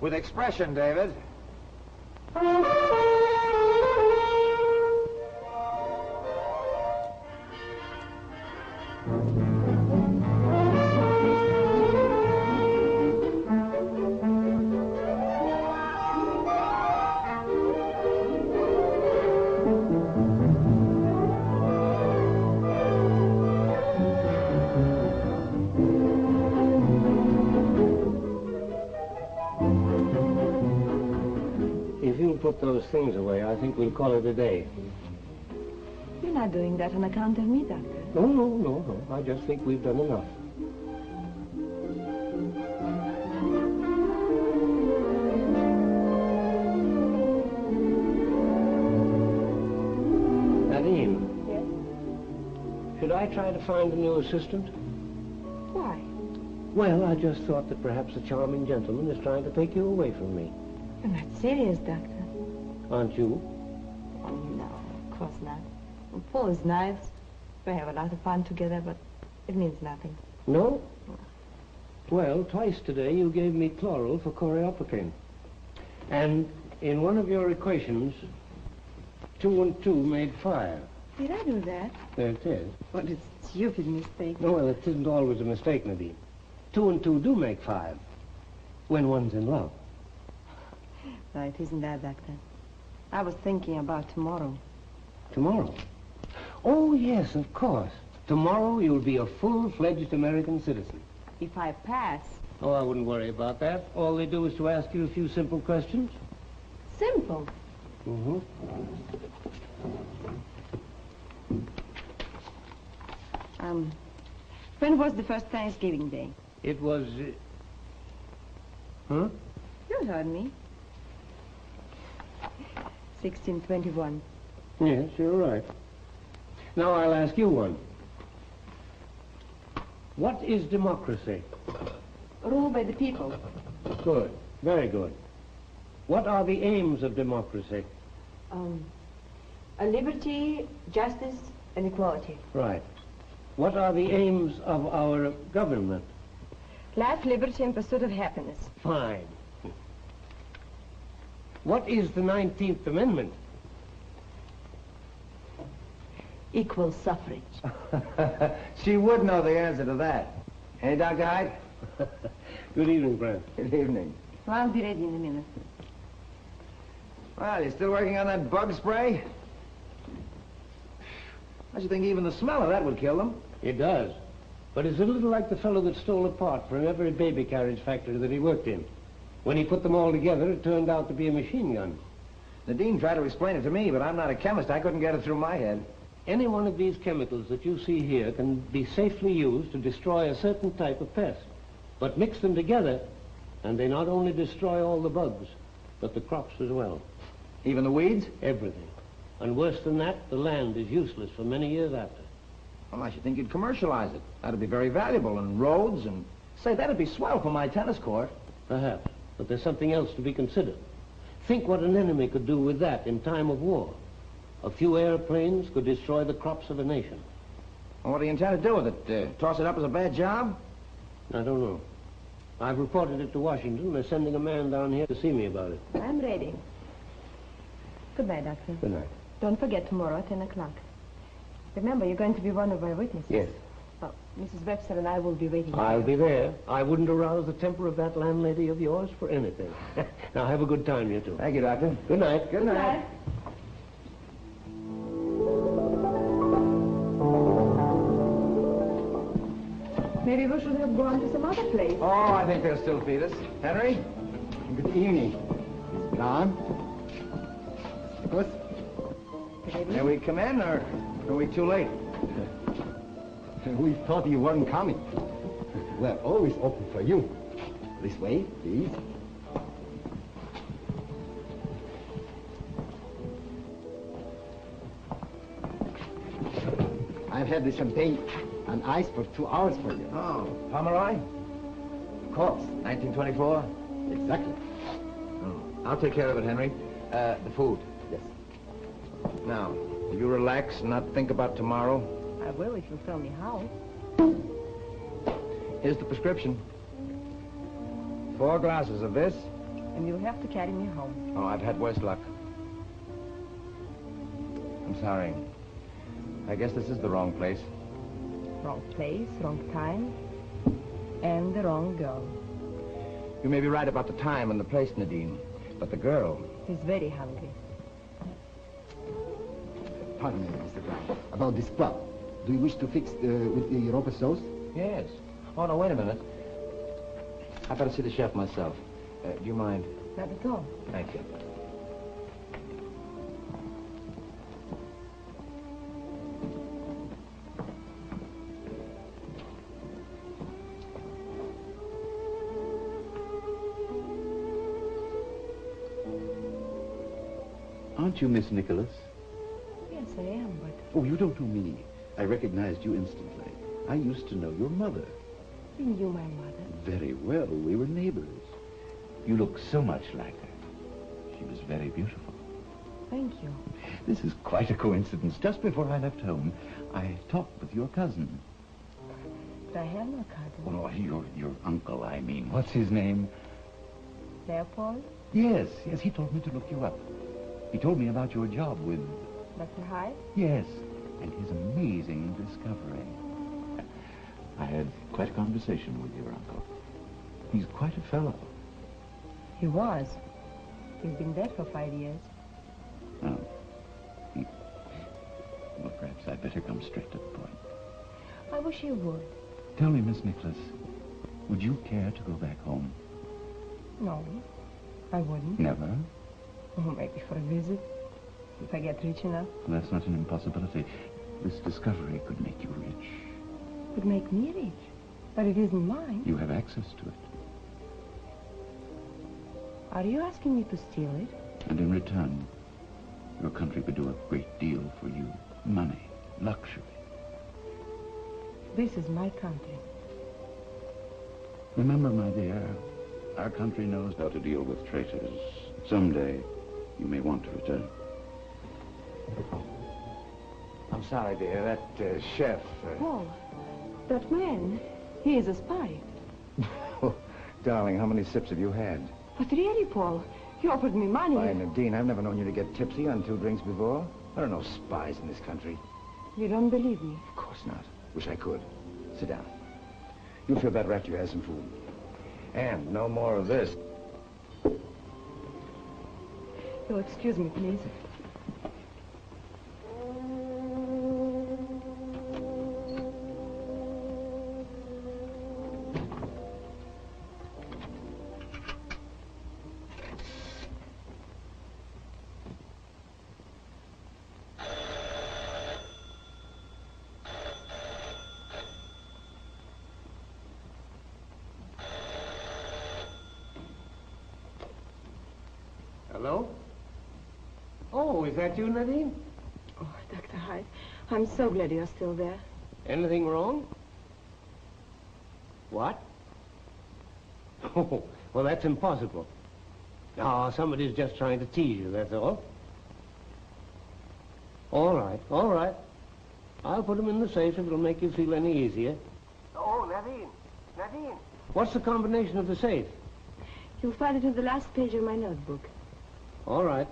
With expression, David. Put those things away, I think we'll call it a day. You're not doing that on account of me, Doctor. No. I just think we've done enough. Nadine. Yes? Should I try to find a new assistant? Why? Well, I just thought that perhaps a charming gentleman is trying to take you away from me. You're not serious, Doctor. Aren't you? Oh, no, of course not. Well, Paul is nice. We have a lot of fun together, but it means nothing. No? Well, twice today you gave me chloral for choreopaquine. And in one of your equations, 2 and 2 made 5. Did I do that? There it is. What a stupid mistake. No, well, it isn't always a mistake, Nadine. 2 and 2 do make 5 when one's in love. No, it isn't that, Doctor. I was thinking about tomorrow. Tomorrow? Oh, yes, of course. Tomorrow you'll be a full-fledged American citizen. If I pass. Oh, I wouldn't worry about that. All they do is to ask you a few simple questions. Simple? Mm-hmm. When was the first Thanksgiving Day? It was... Huh? You heard me. 1621. Yes, you're right. Now I'll ask you one. What is democracy? Rule by the people. Good. Very good. What are the aims of democracy? A liberty, justice, and equality. Right. What are the aims of our government? Life, liberty, and pursuit of happiness. Fine. What is the 19th Amendment? Equal suffrage. She would know the answer to that. Hey, Dr. Hite? Good evening, Brent. Good evening. Well, I'll be ready in a minute. Well, you still working on that bug spray? I should think even the smell of that would kill them. It does. But it's a little like the fellow that stole a part from every baby carriage factory that he worked in. When he put them all together, it turned out to be a machine gun. Nadine tried to explain it to me, but I'm not a chemist. I couldn't get it through my head. Any one of these chemicals that you see here can be safely used to destroy a certain type of pest. But mix them together, and they not only destroy all the bugs, but the crops as well. Even the weeds? Everything. And worse than that, the land is useless for many years after. Well, I should think you'd commercialize it. That'd be very valuable, and roads, and... Say, that'd be swell for my tennis court. Perhaps, but there's something else to be considered. Think what an enemy could do with that in time of war. A few airplanes could destroy the crops of a nation. Well, what do you intend to do with it? Toss it up as a bad job? I don't know. I've reported it to Washington. They're sending a man down here to see me about it. I'm ready. Goodbye, Doctor. Good night. Don't forget tomorrow at 10 o'clock. Remember, you're going to be one of my witnesses. Yes. Well, Mrs. Webster and I will be waiting. I'll be there. I wouldn't arouse the temper of that landlady of yours for anything. Now, have a good time, you two. Thank you, Doctor. Good night. Good night. Maybe we should have gone to some other place. Oh, I think they'll still feed us. Henry? Good evening. John? Nicholas? May we come in, or are we too late? We thought you weren't coming. We're always open for you. This way, please. I've had the champagne and ice for 2 hours for you. Oh, Pomeroy? Of course. 1924? Exactly. Oh, I'll take care of it, Henry. The food. Yes. Now, will you relax and not think about tomorrow? I will if you'll tell me how. Here's the prescription. 4 glasses of this. A and you'll have to carry me home. Oh, I've had worse luck. I'm sorry. I guess this is the wrong place. Wrong place, wrong time, and the wrong girl. You may be right about the time and the place, Nadine, but the girl... He's very hungry. Pardon me, Mr. Brown. About this club. Do you wish to fix with the Europa sauce? Yes. Oh, no, wait a minute. I better see the chef myself. Do you mind? Not at all. Thank you. Aren't you Miss Nikolas? Yes, I am, but... Oh, you don't know me. I recognized you instantly. I used to know your mother. You knew my mother. Very well. We were neighbors. You look so much like her. She was very beautiful. Thank you. This is quite a coincidence. Just before I left home, I talked with your cousin. But I have no cousin. Oh, no, your uncle, I mean. What's his name? Leopold? Yes, he told me to look you up. He told me about your job with... Dr. Hite? Yes, and his amazing discovery. I had quite a conversation with your uncle. He's quite a fellow. He was. He's been dead for 5 years. Oh. Well, perhaps I'd better come straight to the point. I wish you would. Tell me, Miss Nikolas, would you care to go back home? No, I wouldn't. Never? Oh, maybe for a visit, if I get rich enough. Well, that's not an impossibility. This discovery could make you rich. Would make me rich, but it isn't mine. You have access to it. Are you asking me to steal it? And in return, your country could do a great deal for you. Money, luxury. This is my country. Remember, my dear, our country knows how to deal with traitors. Someday, you may want to return. I'm sorry, dear. That chef... Paul, that man, he is a spy. Oh, darling, how many sips have you had? But really, Paul, you offered me money. Why, Nadine, I've never known you to get tipsy on 2 drinks before. There are no spies in this country. You don't believe me? Of course not. Wish I could. Sit down. You'll feel better after you have some food. And no more of this. You'll excuse me, please. Hello? Oh, is that you, Nadine? Oh, Dr. Hite, I'm so glad you're still there. Anything wrong? What? Oh, well, that's impossible. No, somebody's just trying to tease you, that's all. All right, all right. I'll put them in the safe if it'll make you feel any easier. Oh, Nadine. What's the combination of the safe? You'll find it in the last page of my notebook. All right.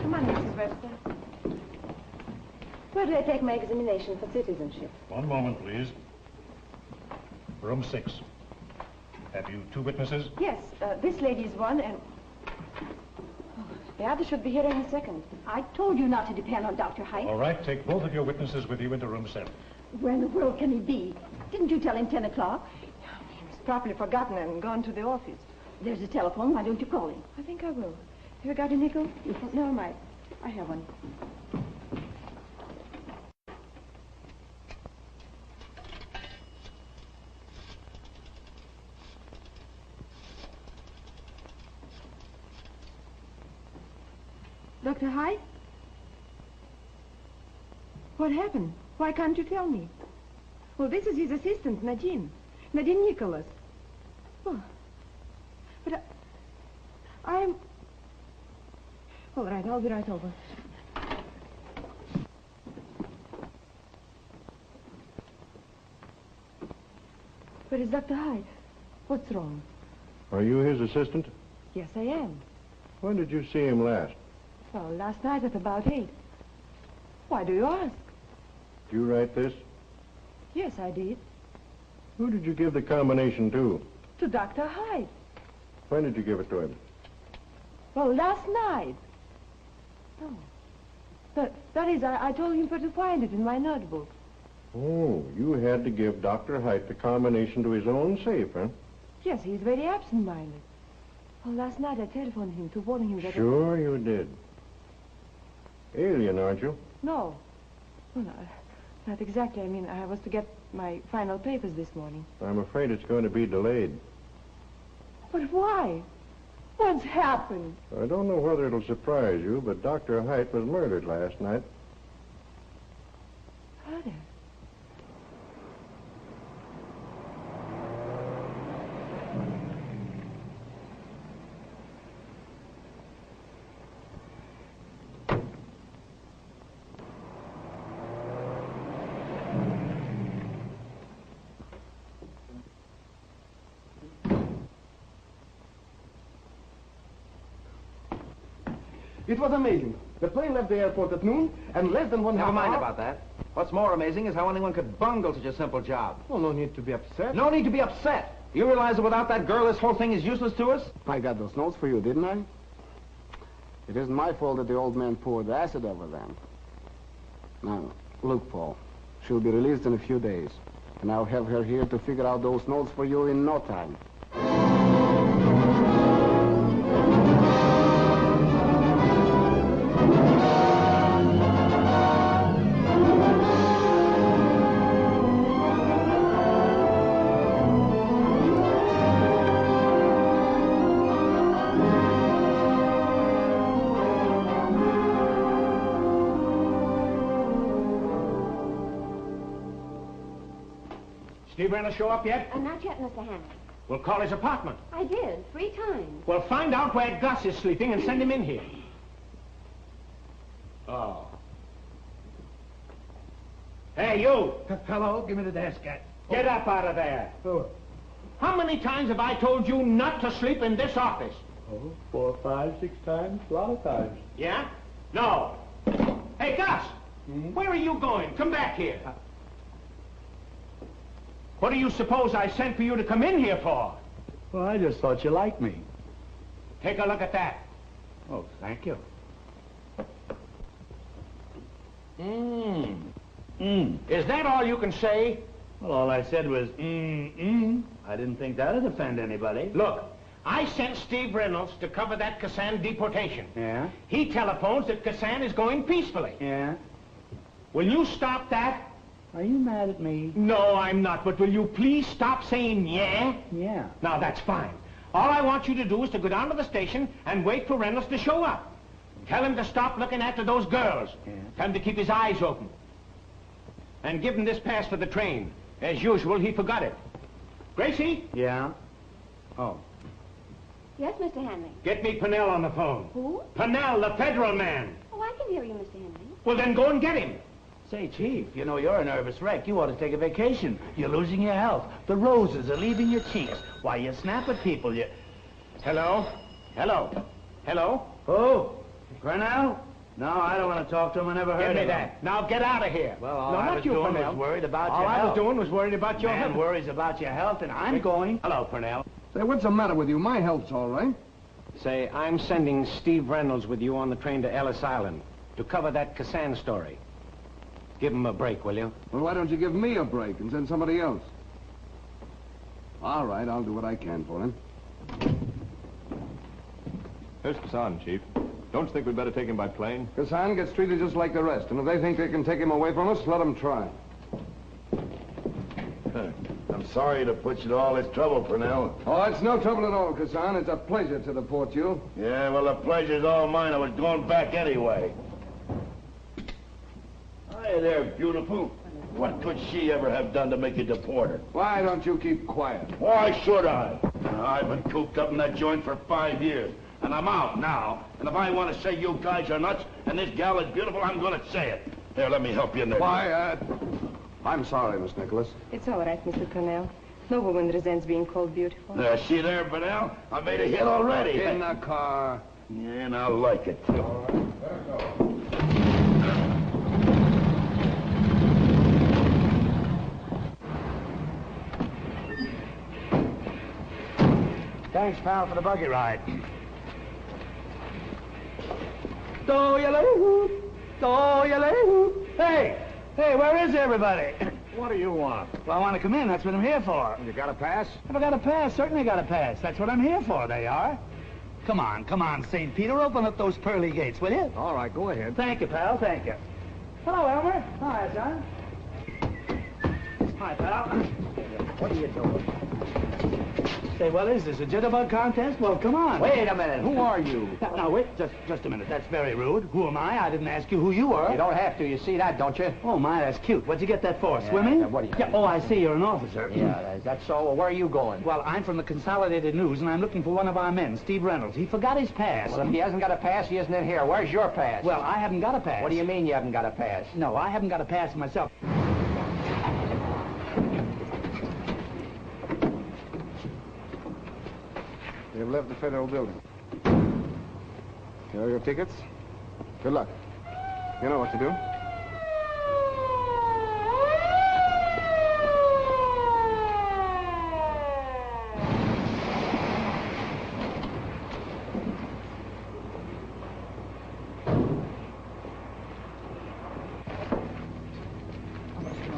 Come on, Mrs. Webster. Where do I take my examination for citizenship? One moment, please. Room 6. Have you 2 witnesses? Yes, this lady is one, and... Oh, the other should be here any second. I told you not to depend on Dr. Hite. All right, take both of your witnesses with you into room 7. Where in the world can he be? Didn't you tell him 10 o'clock? He was probably forgotten and gone to the office. There's a telephone. Why don't you call him? I think I will. Have you got a nickel? No, I have one. Dr. Hite? What happened? Why can't you tell me? Well, this is his assistant, Nadine Nikolas. Oh, but I'm... All right, I'll be right over. Where is Dr. Hite? What's wrong? Are you his assistant? Yes, I am. When did you see him last? Well, last night at about 8. Why do you ask? Did you write this? Yes, I did. Who did you give the combination to? To Dr. Hite. When did you give it to him? Well, last night. Oh. That is, I told him where to find it in my notebook. Oh, you had to give Dr. Hite the combination to his own safe, huh? Yes, he's very absent-minded. Well, last night I telephoned him to warn him that... Sure you did. Alien, aren't you? No. Well, no, not exactly. I mean, I was to get my final papers this morning. I'm afraid it's going to be delayed. But why? What's happened? I don't know whether it'll surprise you, but Dr. Hite was murdered last night. Murder? It was amazing. The plane left the airport at noon, and less than one half Never mind hour... about that. What's more amazing is how anyone could bungle such a simple job. Well, no need to be upset. No need to be upset. You realize that without that girl, this whole thing is useless to us? I got those notes for you, didn't I? It isn't my fault that the old man poured acid over them. Now, look, Paul. She'll be released in a few days. And I'll have her here to figure out those notes for you in no time. Steve Reynolds show up yet? Not yet, Mr. Hanley. We'll call his apartment. I did, 3 times. Well, find out where Gus is sleeping and send him in here. Oh. Hey, you! Hello, give me the desk. Get up out of there. Oh. How many times have I told you not to sleep in this office? Oh, 4, 5, 6 times, a lot of times. Yeah? No. Hey, Gus! Where are you going? Come back here. What do you suppose I sent for you to come in here for? Well, I just thought you liked me. Take a look at that. Oh, thank you. Is that all you can say? Well, all I said was, I didn't think that'd offend anybody. Look, I sent Steve Reynolds to cover that Cowan deportation. Yeah? He telephones that Cowan is going peacefully. Yeah? Will you stop that? Are you mad at me? No, I'm not, but will you please stop saying yeah? Yeah. Now, that's fine. All I want you to do is to go down to the station and wait for Reynolds to show up. Tell him to stop looking after those girls. Yeah. Tell him to keep his eyes open. And give him this pass for the train. As usual, he forgot it. Gracie? Yeah? Oh. Yes, Mr. Hanley. Get me Pennell on the phone. Who? Pennell, the federal man. Oh, I can hear you, Mr. Hanley. Well, then go and get him. Say, Chief, you know you're a nervous wreck. You ought to take a vacation. You're losing your health. The roses are leaving your cheeks. Why, you snap at people, you... Hello? Hello? Hello? Who? Cornell? No, I don't want to talk to him. I never heard Give me of him. that. Now get out of here. Well, all no, I not was you, doing Purnell. was worried about all your I health. was doing was worried about your Man health. worries about your health, and I'm going. Hello, Purnell. Say, what's the matter with you? My health's all right. Say, I'm sending Steve Reynolds with you on the train to Ellis Island to cover that Cowan story. Give him a break, will you? Well, why don't you give me a break and send somebody else? All right, I'll do what I can for him. There's Cowan, Chief. Don't you think we'd better take him by plane? Cowan gets treated just like the rest, and if they think they can take him away from us, let them try. I'm sorry to put you to all this trouble, Purnell. Oh, it's no trouble at all, Cowan. It's a pleasure to deport you. Yeah, well, the pleasure's all mine. I was going back anyway. Hi there, beautiful. What could she ever have done to make you deport her? Why don't you keep quiet? Why should I? I've been cooped up in that joint for 5 years, and I'm out now. And if I want to say you guys are nuts and this gal is beautiful, I'm going to say it. Here, let me help you in there. Why, I'm sorry, Miss Nikolas. It's all right, Mr. Cornell. No woman resents being called beautiful. See there, Burnell? I made a hit already. In the car. Yeah, and I like it. All right, let her go. Thanks, pal, for the buggy ride. Hey! Hey, where is everybody? What do you want? Well, I want to come in. That's what I'm here for. You got a pass? Have I got a pass? Certainly got a pass. That's what I'm here for. They are. Come on, St. Peter. Open up those pearly gates, will you? All right, go ahead. Thank you, pal. Thank you. Hello, Elmer. Hi, son. Hi, pal. What are you doing? Say, well, is this a jitterbug contest? Well, come on. Wait a minute. Who are you? Now, wait, just a minute. That's very rude. Who am I? I didn't ask you who you were. You don't have to. You see that, don't you? Oh, my, that's cute. What'd you get that for? Swimming? What do you... Yeah, oh, I see. You're an officer. Yeah, that's so. Well, where are you going? Well, I'm from the Consolidated News, and I'm looking for one of our men, Steve Reynolds. He forgot his pass. Well, if he hasn't got a pass, he isn't in here. Where's your pass? Well, I haven't got a pass. What do you mean you haven't got a pass? No, I haven't got a pass myself. You've left the federal building. Here are your tickets. Good luck. You know what to do.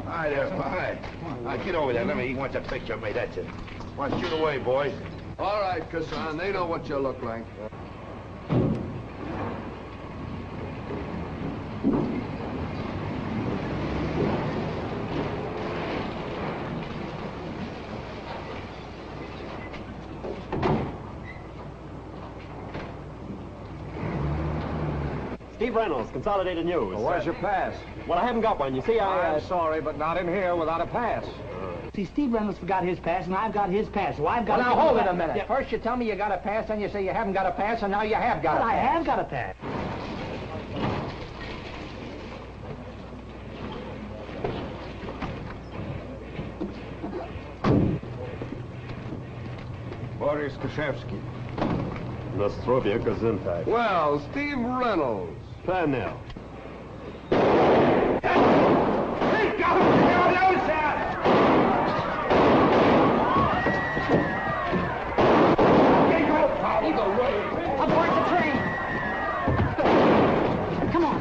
Hi there, hi. Get over there. Let me. He wants a picture of me. That's it. Well, shoot away, boys. All right, Kassan, they know what you look like. Steve Reynolds, Consolidated News. Well, where's your pass? Well, I haven't got one. You see, I'm sorry, but not in here without a pass. See, Steve Reynolds forgot his pass, and I've got his pass, so I've got... Well, now, hold it a minute. Yeah. First you tell me you got a pass, then you say you haven't got a pass, and now you have got a pass. I have got a pass. Boris Kashevsky. Nostrovia Gesundheit. Well, Steve Reynolds. Panel. Aboard the train. Come on,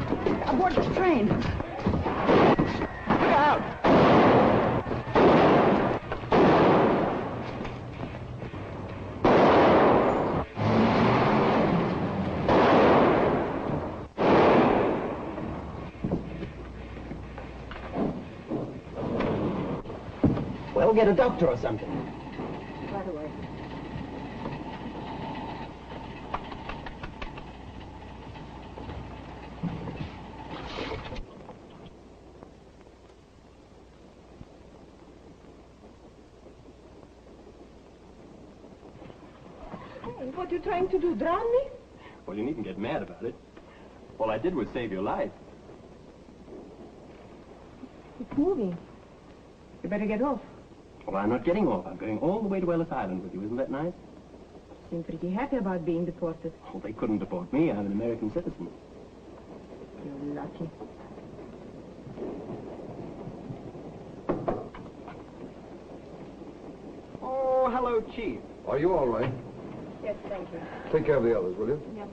aboard the train. Look out! Well, get a doctor or something. Right away. Hey, what are you trying to do, drown me? Well, you needn't get mad about it. All I did was save your life. It's moving. You better get off. Well, I'm not getting off. I'm going all the way to Ellis Island with you. Isn't that nice? Seem pretty happy about being deported. Oh, they couldn't deport me. I'm an American citizen. You're lucky. Oh, hello, Chief. Are you all right? Yes, thank you. Take care of the others, will you? Yes.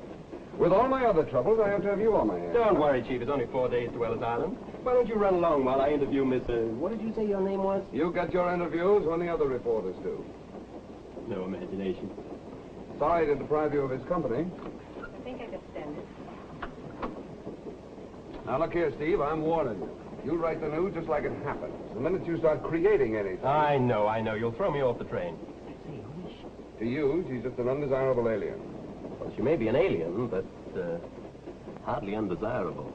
With all my other troubles, I have to have you on my hands. Don't worry, Chief. It's only 4 days to Ellis Island. Why don't you run along while I interview Miss... what did you say your name was? You get your interviews when the other reporters do. No imagination. Sorry to deprive you of his company. I think I can stand it. Now, look here, Steve, I'm warning you. You write the news just like it happens. The minute you start creating anything... I know. You'll throw me off the train. To you, she's just an undesirable alien. Well, she may be an alien, but hardly undesirable.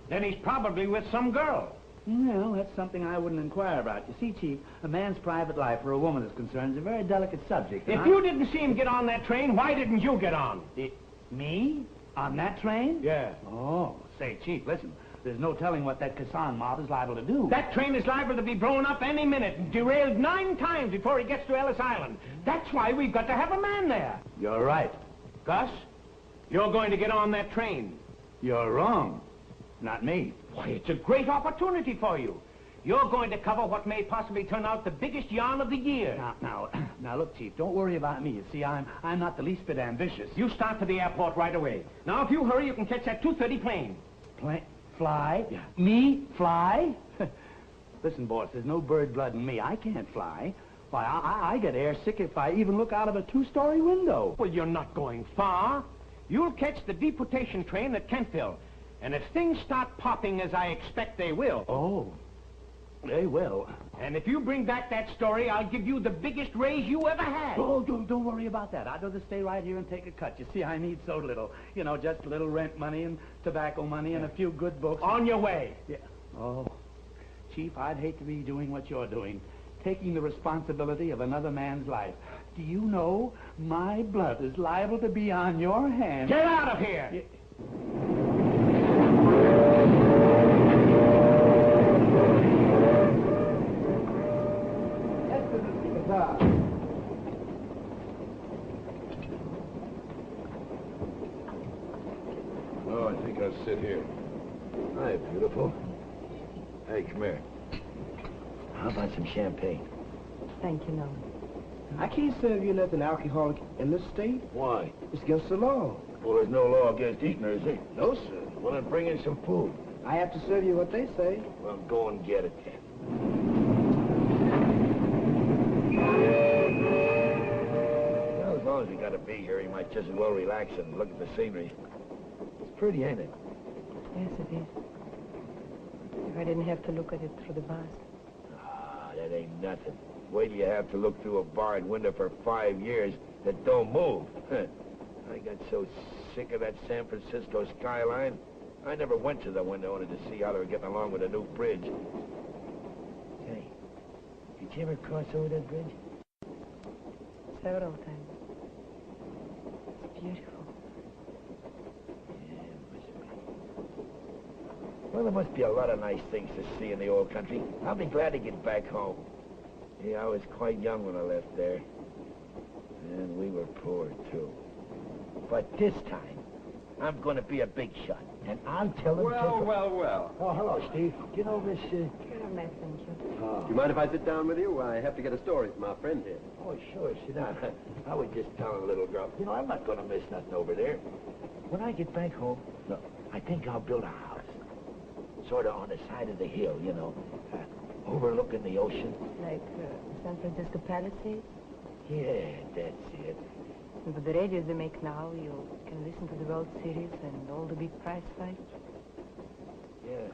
Then he's probably with some girl. Well, that's something I wouldn't inquire about. You see, Chief, a man's private life where a woman is concerned is a very delicate subject. If you didn't see him get on that train, why didn't you get on? Me? On that train? Yeah. Oh, say, Chief, listen. There's no telling what that Cowan mob is liable to do. That train is liable to be blown up any minute and derailed 9 times before it gets to Ellis Island. That's why we've got to have a man there. You're right. Gus, you're going to get on that train. You're wrong. Not me. Why, it's a great opportunity for you. You're going to cover what may possibly turn out the biggest yarn of the year. Now, look, Chief, don't worry about me. You see, I'm not the least bit ambitious. You start for the airport right away. Now, if you hurry, you can catch that 2:30 plane. Fly? Yeah. Me? Fly? Listen, boss, there's no bird blood in me. I can't fly. Why, I get airsick if I even look out of a 2-story window. Well, you're not going far. You'll catch the deportation train at Kentville. And if things start popping as I expect they will... Oh, they will. And if you bring back that story, I'll give you the biggest raise you ever had. Oh, don't worry about that. I'd rather stay right here and take a cut. You see, I need so little. You know, just a little rent money and tobacco money and a few good books. On your way. Yeah. Oh, Chief, I'd hate to be doing what you're doing, taking the responsibility of another man's life. Do you know my blood is liable to be on your hands? Get out of here! Yeah. Oh, I think I'll sit here. Hi, beautiful. Hey, come here. How about some champagne? Thank you, no. I can't serve you nothing alcoholic in this state. Why? It's against the law. Well, there's no law against eating, is there? No, sir. Well, then bring in some food. I have to serve you what they say. Well, go and get it then. Well, as long as we gotta be here, he might just as well relax and look at the scenery. It's pretty, ain't it? Yes, it is. If I didn't have to look at it through the bars. Ah, that ain't nothing. Wait till you have to look through a barred window for 5 years that don't move. I got so sick of that San Francisco skyline, I never went to the window only to see how they were getting along with a new bridge. Hey, did you ever cross over that bridge? Several times. It's beautiful. Yeah, it must be. Well, there must be a lot of nice things to see in the old country. I'll be glad to get back home. Yeah, I was quite young when I left there. And we were poor, too. But this time, I'm going to be a big shot. And I'll tell them Well. Oh, hello, Steve. You know this, You're a mess, thank you. Oh. Do you mind if I sit down with you? I have to get a story from our friend here. Oh, sure, sit down. I was just telling a little girl, you know, I'm not going to miss nothing over there. When I get back home, look, I think I'll build a house. Sort of on the side of the hill, you know, overlooking the ocean. Like San Francisco Palisades? Yeah, that's it. And with the radios they make now, you can listen to the World Series and all the big prize fights. Yeah.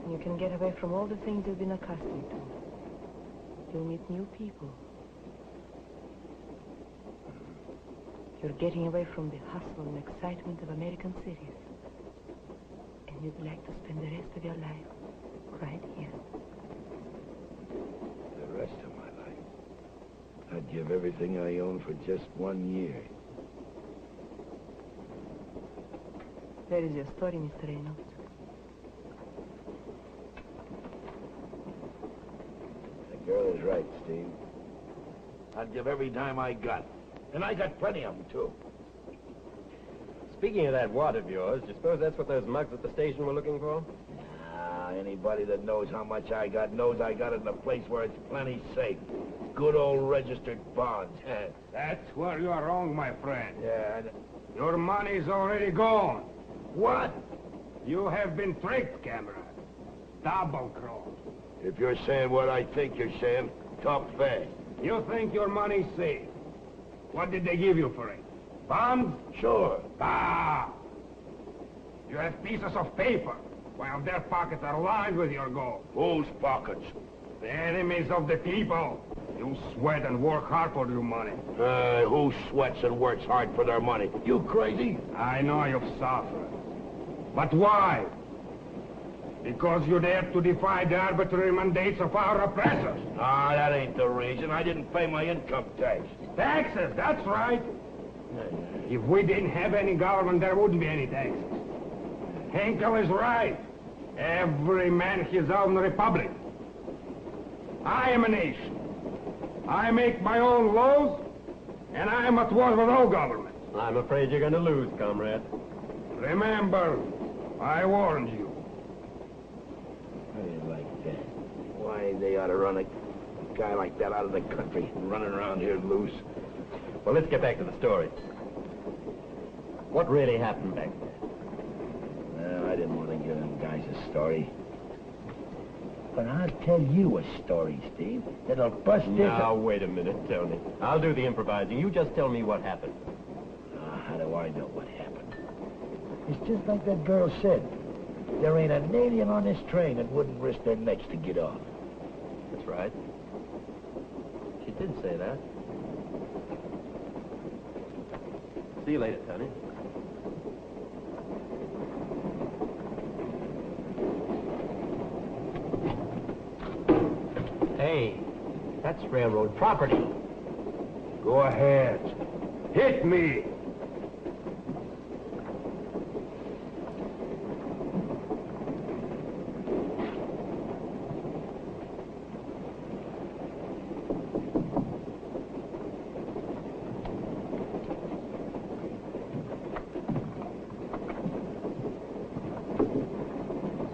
And you can get away from all the things you've been accustomed to. You'll meet new people. You're getting away from the hustle and excitement of American cities. And you'd like to spend the rest of your life right here. The rest of my life. I'd give everything I own for just 1 year. There is your story, Mr. Reynolds. The girl is right, Steve. I'd give every dime I got. And I got plenty of them, too. Speaking of that wad of yours, do you suppose that's what those mugs at the station were looking for? Anybody that knows how much I got knows I got it in a place where it's plenty safe. Good old registered bonds. That's where you are wrong, my friend. Yeah, Your money's already gone. What? You have been tricked, Cameron. Double-crossed. If you're saying what I think you're saying, talk fast. You think your money's safe. What did they give you for it? Bonds? Sure. Ah! You have pieces of paper, while their pockets are lined with your gold. Whose pockets? The enemies of the people. You sweat and work hard for your money. Who sweats and works hard for their money? You crazy? I know you've suffered. But why? Because you dared to defy the arbitrary mandates of our oppressors. Ah, that ain't the reason. I didn't pay my income tax. Taxes, that's right. If we didn't have any government, there wouldn't be any taxes. Henkel is right. Every man his own republic. I am a nation. I make my own laws, and I am at war with all governments. I'm afraid you're going to lose, comrade. Remember, I warned you. I didn't like that. Why they ought to run a guy like that out of the country, running around here loose. Well, let's get back to the story. What really happened back there? Well, I didn't want to give them guys a story. But I'll tell you a story, Steve, that'll bust this... Now, wait a minute, Tony. I'll do the improvising. You just tell me what happened. How do I know what happened? It's just like that girl said. There ain't an alien on this train that wouldn't risk their necks to get off. That's right. She did say that. See you later, Tony. Hey, that's railroad property. Go ahead. Hit me.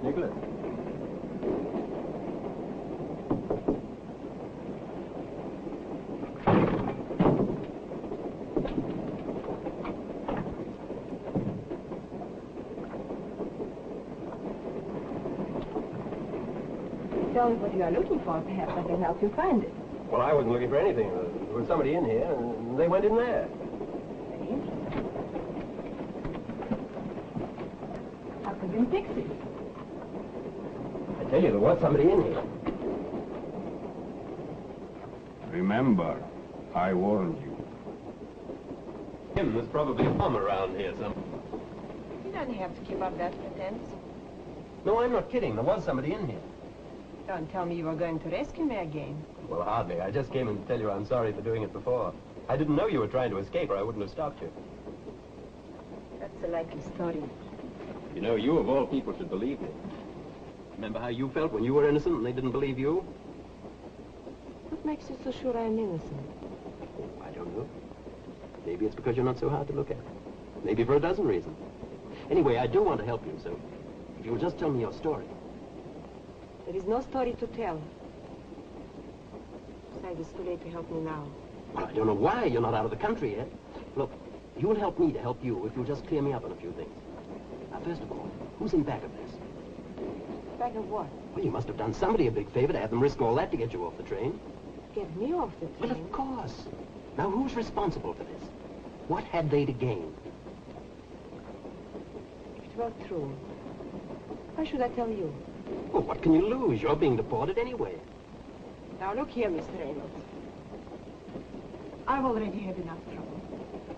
Nikolas. Tell me what you are looking for. Perhaps I can help you find it. Well, I wasn't looking for anything. There was somebody in here, and they went in there. Very interesting. How could you fix it? I tell you, there was somebody in here. Remember, I warned you. There's probably a bum around here somewhere. You don't have to keep up that pretense. No, I'm not kidding. There was somebody in here. Don't tell me you were going to rescue me again. Well, hardly. I just came in to tell you I'm sorry for doing it before. I didn't know you were trying to escape, or I wouldn't have stopped you. That's a likely story. You know, you of all people should believe me. Remember how you felt when you were innocent and they didn't believe you? What makes you so sure I'm innocent? Oh, I don't know. Maybe it's because you're not so hard to look at. Maybe for a dozen reasons. Anyway, I do want to help you, so if you'll just tell me your story. There is no story to tell. Besides, it's too late to help me now. Well, I don't know why you're not out of the country yet. Look, you'll help me to help you if you'll just clear me up on a few things. Now, first of all, who's in back of this? Back of what? Well, you must have done somebody a big favor to have them risk all that to get you off the train. Get me off the train? Well, of course. Now, who's responsible for this? What had they to gain? If it were true, why should I tell you? Well, what can you lose? You're being deported anyway. Now, look here, Mr. Reynolds. I've already had enough trouble.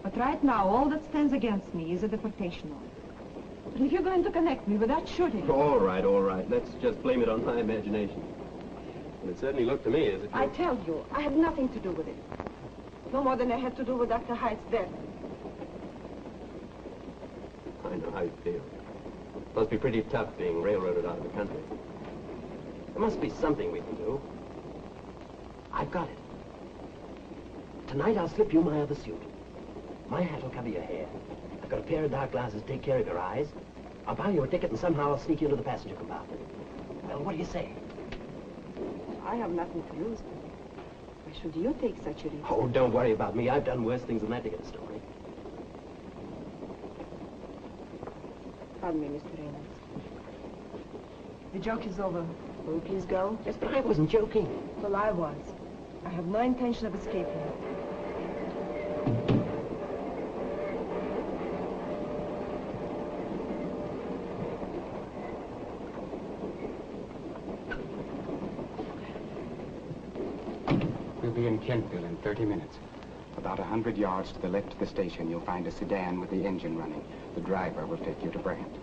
But right now, all that stands against me is a deportation order. But if you're going to connect me with that shooting... All right, all right. Let's just blame it on my imagination. And it certainly looked to me as if I tell you, I had nothing to do with it. No more than I had to do with Dr. Hite's death. I know how you feel. Must be pretty tough being railroaded out of the country. There must be something we can do. I've got it. Tonight I'll slip you my other suit. My hat will cover your hair. I've got a pair of dark glasses to take care of your eyes. I'll buy you a ticket and somehow I'll sneak you into the passenger compartment. Well, what do you say? I have nothing to lose. Why should you take such a risk? Oh, don't worry about me. I've done worse things than that to get a story. Pardon me, Mr. Reynolds. The joke is over. Will you please go? Yes, but I wasn't joking. Well, I was. I have no intention of escaping. We'll be in Kentville in 30 minutes. About 100 yards to the left of the station, you'll find a sedan with the engine running. The driver will take you to Brant.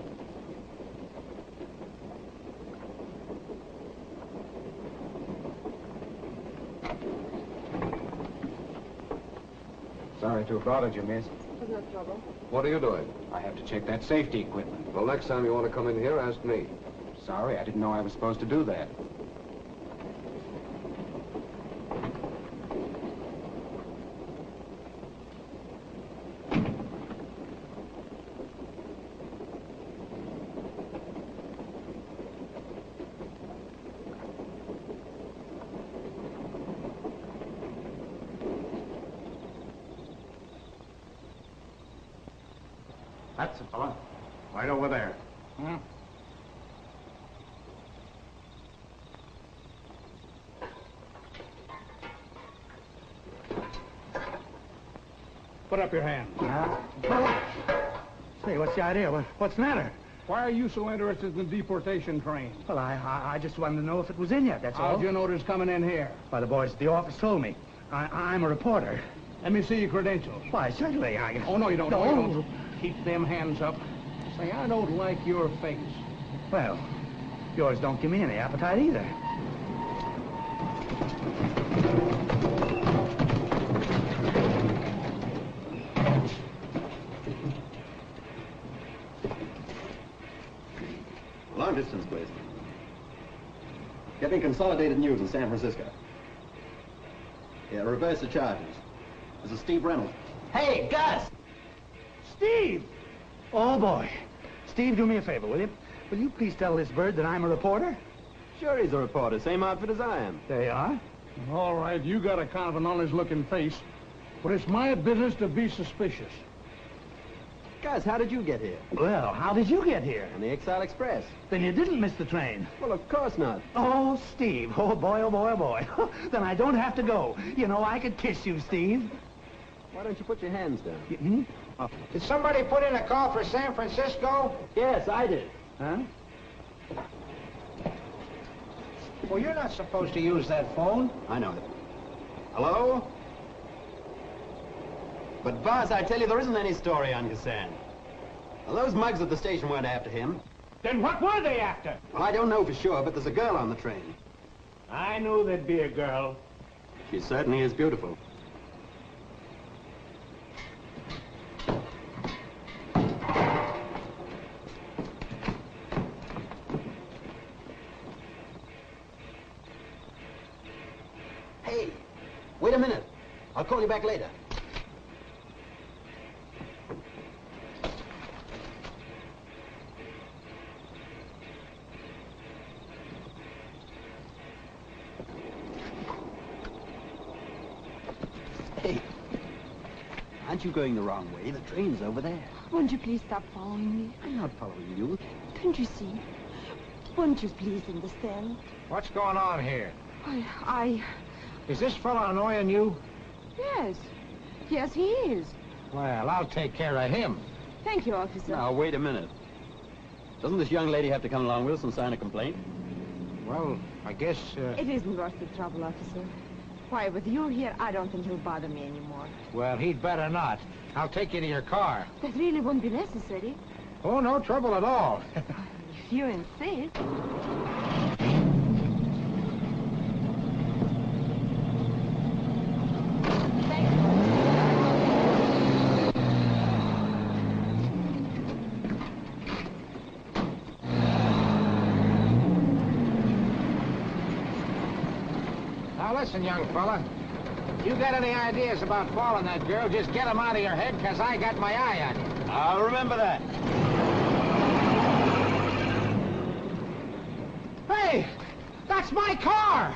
to have bothered you, miss. There's no trouble. What are you doing? I have to check that safety equipment. Well, next time you want to come in here, ask me. Sorry, I didn't know I was supposed to do that. That's it, fella. Right over there. Hmm? Put up your hand. Say, what's the idea? What's the matter? Why are you so interested in the deportation train? Well, I just wanted to know if it was in yet, that's all. How'd you know it was coming in here? Why, the boys at the office told me. I'm a reporter. Let me see your credentials. Why, certainly I... Oh, no, you don't. No. No, you don't. Keep them hands up. Say, I don't like your face. Well, yours don't give me any appetite either. Long distance, please. Get me Consolidated News in San Francisco. Yeah, reverse the charges. This is Steve Reynolds. Hey, Gus! Steve! Oh, boy. Steve, do me a favor, will you? Will you please tell this bird that I'm a reporter? Sure he's a reporter. Same outfit as I am. There you are. All right, you got a kind of an honest-looking face, but it's my business to be suspicious. Gus, how did you get here? Well, how did you get here? On the Exile Express. Then you didn't miss the train. Well, of course not. Oh, Steve. Oh, boy, oh, boy, oh, boy. Then I don't have to go. You know, I could kiss you, Steve. Why don't you put your hands down? Hmm? Oh. Did somebody put in a call for San Francisco? Yes, I did. Huh? Well, you're not supposed to use that phone. I know it. Hello? But, boss, I tell you, there isn't any story on Hassan. Well, those mugs at the station weren't after him. Then what were they after? Well, I don't know for sure, but there's a girl on the train. I knew there'd be a girl. She certainly is beautiful. Hey, wait a minute. I'll call you back later. Hey, aren't you going the wrong way? The train's over there. Won't you please stop following me? I'm not following you. Don't you see? Won't you please understand? What's going on here? I... Is this fella annoying you? Yes. Yes, he is. Well, I'll take care of him. Thank you, officer. Now, wait a minute. Doesn't this young lady have to come along with us and sign a complaint? Well, I guess, It isn't worth the trouble, officer. Why, with you here, I don't think he'll bother me anymore. Well, he'd better not. I'll take you to your car. That really won't be necessary. Oh, no trouble at all. If you insist. Now, listen, young fella. You got any ideas about following that girl, just get them out of your head, because I got my eye on you. I'll remember that. Hey! That's my car!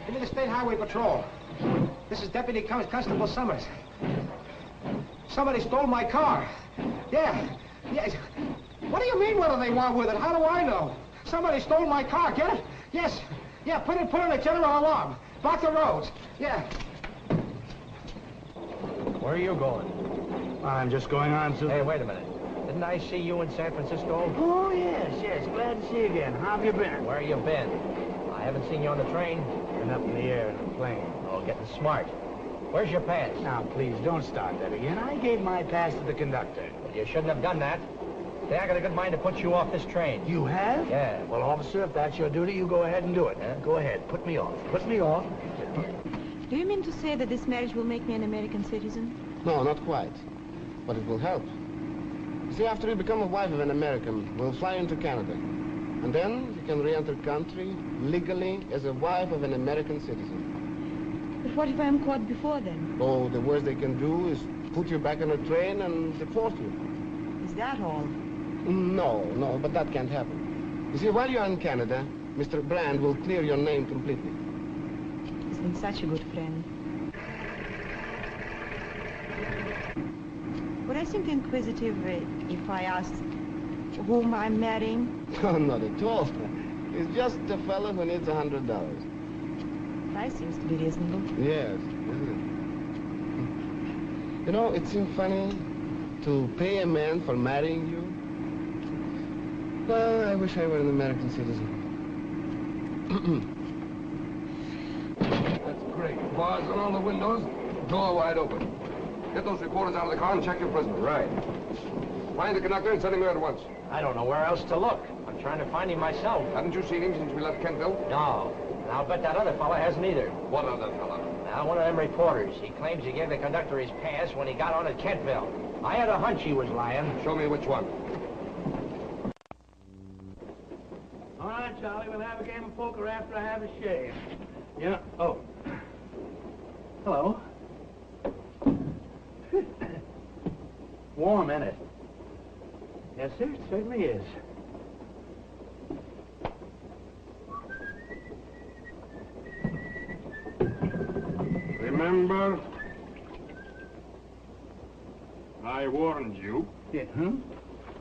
Give me the State Highway Patrol. This is Deputy Constable Summers. Somebody stole my car. Yeah. Yes. What do you mean, what do they want with it? How do I know? Somebody stole my car, get it? Yes. Yeah, put in a general alarm. Block the roads. Yeah. Where are you going? I'm just going on to... Hey, wait a minute. Didn't I see you in San Francisco? Oh, yes. Glad to see you again. How have you been? Where you been? I haven't seen you on the train. Been up in the air in a plane. Oh, getting smart. Where's your pass? Now, please, don't start that again. I gave my pass to the conductor. Well, you shouldn't have done that. Say, I got a good mind to put you off this train. You have? Yeah. Well, officer, if that's your duty, you go ahead and do it. Huh? Go ahead. Put me off. Put me off. Do you mean to say that this marriage will make me an American citizen? No, not quite. But it will help. You see, after you become a wife of an American, we'll fly into Canada. And then you can re-enter country legally as a wife of an American citizen. But what if I am caught before then? Oh, the worst they can do is put you back on a train and deport you. Is that all? No, but that can't happen. You see, while you're in Canada, Mr. Brand will clear your name completely. He's been such a good friend. Would I seem inquisitive if I asked whom I'm marrying? Oh, not at all. He's just a fellow who needs $100. Price seems to be reasonable. Yes, isn't it? You know, it seems funny to pay a man for marrying you. Well, I wish I were an American citizen. That's great. Bars on all the windows, door wide open. Get those reporters out of the car and check your prisoner. Right. Find the conductor and send him here at once. I don't know where else to look. I'm trying to find him myself. Haven't you seen him since we left Kentville? No. And I'll bet that other fella hasn't either. What other fella? Now, one of them reporters. He claims he gave the conductor his pass when he got on at Kentville. I had a hunch he was lying. Show me which one. All right, Charlie, we'll have a game of poker after I have a shave. Yeah, oh. Hello. Warm, ain't it? Yes, sir, it certainly is. Remember, I warned you. Yeah,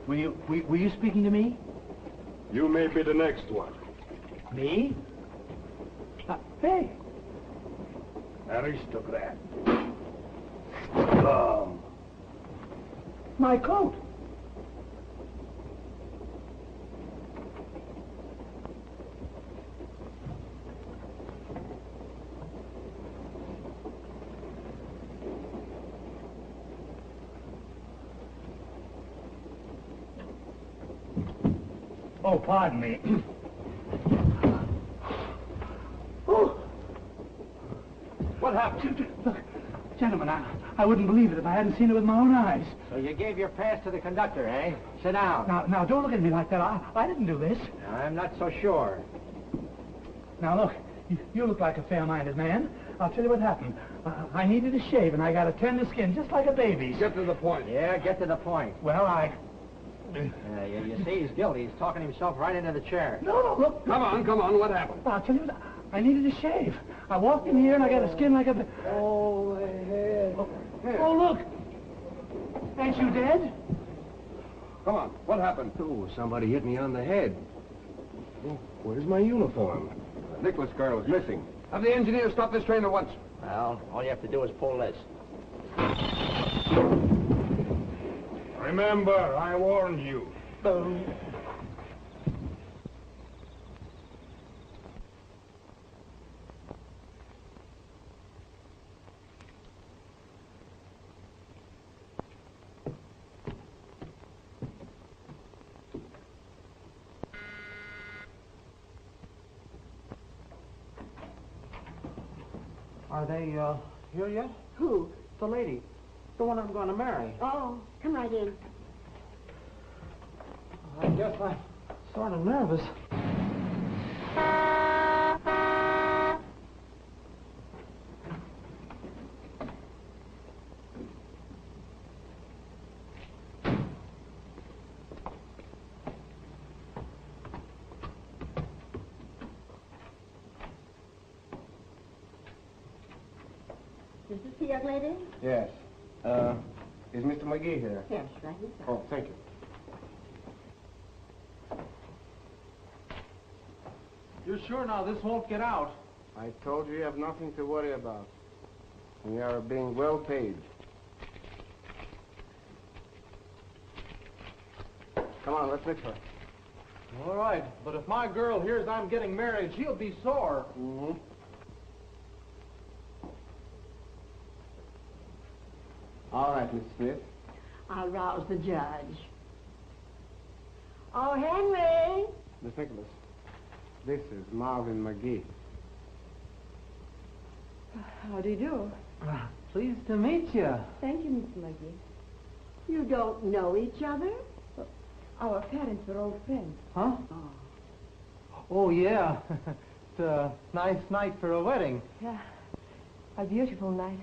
Were you speaking to me? You may be the next one. Me? Hey. Aristocrat. Oh. My coat. Oh, pardon me. Oh. What happened? Look, gentlemen, I wouldn't believe it if I hadn't seen it with my own eyes. So you gave your pass to the conductor, eh? Sit down. Now, don't look at me like that. I didn't do this. I'm not so sure. Now, look, you look like a fair-minded man. I'll tell you what happened. I needed a shave, and I got a tender skin, just like a baby's. Get to the point. Yeah, get to the point. Well, You see, he's guilty. He's talking himself right into the chair. No, look. Come on, what happened? I'll tell you what, I needed a shave. I walked in here, and I got a skin like a... Oh, my head. Oh, look. Ain't you dead? Come on, what happened? Oh, somebody hit me on the head. Oh, where's my uniform? The Nikolas girl is missing. Have the engineer stop this train at once. Well, all you have to do is pull this. Remember, I warned you. Boom. Are they, here yet? Who? The lady. The one I'm going to marry. Oh, come right in. I guess I'm sort of nervous. Is this the young lady? Yes. Is Mr. McGee here? Yes, right inside. Oh, thank you. You're sure now this won't get out? I told you have nothing to worry about. We are being well paid. Come on, let's mix her. All right, but if my girl hears I'm getting married, she'll be sore. Mm-hmm. All right, Miss Smith. I'll rouse the judge. Oh, Henry! Miss Nikolas, this is Marvin McGee. How do you do? Pleased to meet you. Thank you, Mr. McGee. You don't know each other? Our parents were old friends. Huh? Oh, yeah. It's a nice night for a wedding. Yeah, a beautiful night.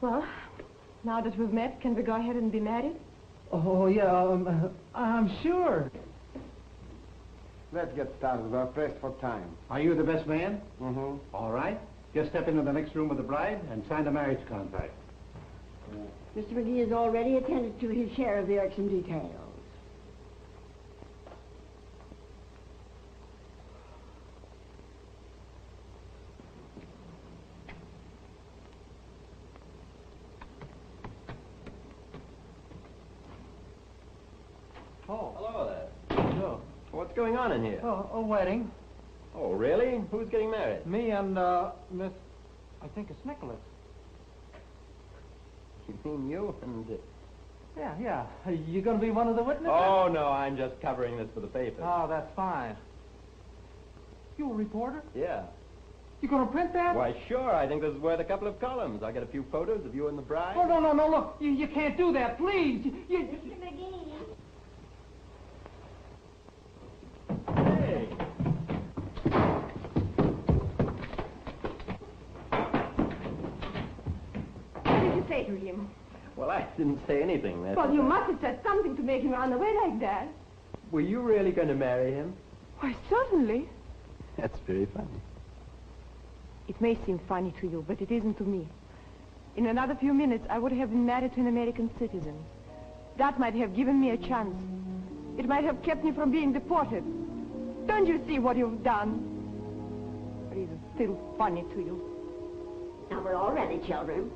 Well, now that we've met, can we go ahead and be married? Oh, yeah, I'm sure. Let's get started. We're pressed for time. Are you the best man? Mm-hmm. All right. Just step into the next room with the bride and sign the marriage contract. Mr. McGee has already attended to his share of the election details. Oh. Hello there. Oh. What's going on in here? Oh, a wedding. Oh, really? Who's getting married? Me and, Miss... I think it's Nikolas. You mean you and... Yeah. You gonna be one of the witnesses? Oh, no, I'm just covering this for the paper. Oh, that's fine. You a reporter? Yeah. You gonna print that? Why, sure. I think this is worth a couple of columns. I'll get a few photos of you and the bride. Oh, no, look. You can't do that, please. Mr. McGee. Hey! What did you say to him? Well, I didn't say anything. Well, you must have said something to make him run away like that. Were you really going to marry him? Why, certainly. That's very funny. It may seem funny to you, but it isn't to me. In another few minutes, I would have been married to an American citizen. That might have given me a chance. It might have kept me from being deported. Don't you see what you've done? Or is it still funny to you? Now, we're all ready, children.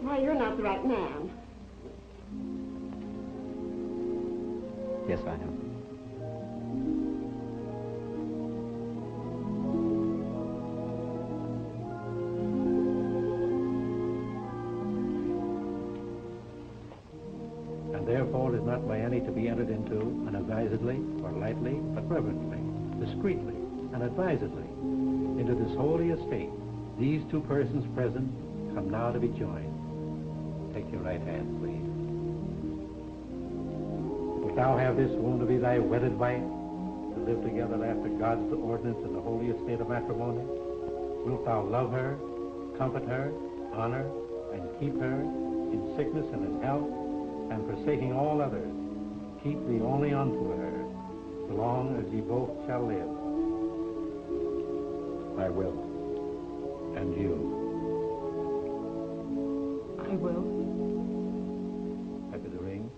Why, you're not the right man. Yes, I am. And therefore is not by any to be entered into unadvisedly or lightly, but reverently, discreetly, and advisedly, into this holy estate. These two persons present come now to be joined. Take your right hand, please. Wilt thou have this woman to be thy wedded wife, to live together after God's ordinance in the holy estate of matrimony? Wilt thou love her, comfort her, honor, and keep her in sickness and in health, and forsaking all others, keep thee only unto her, so long as ye both shall live? I will. And you? I will. Happy the ring?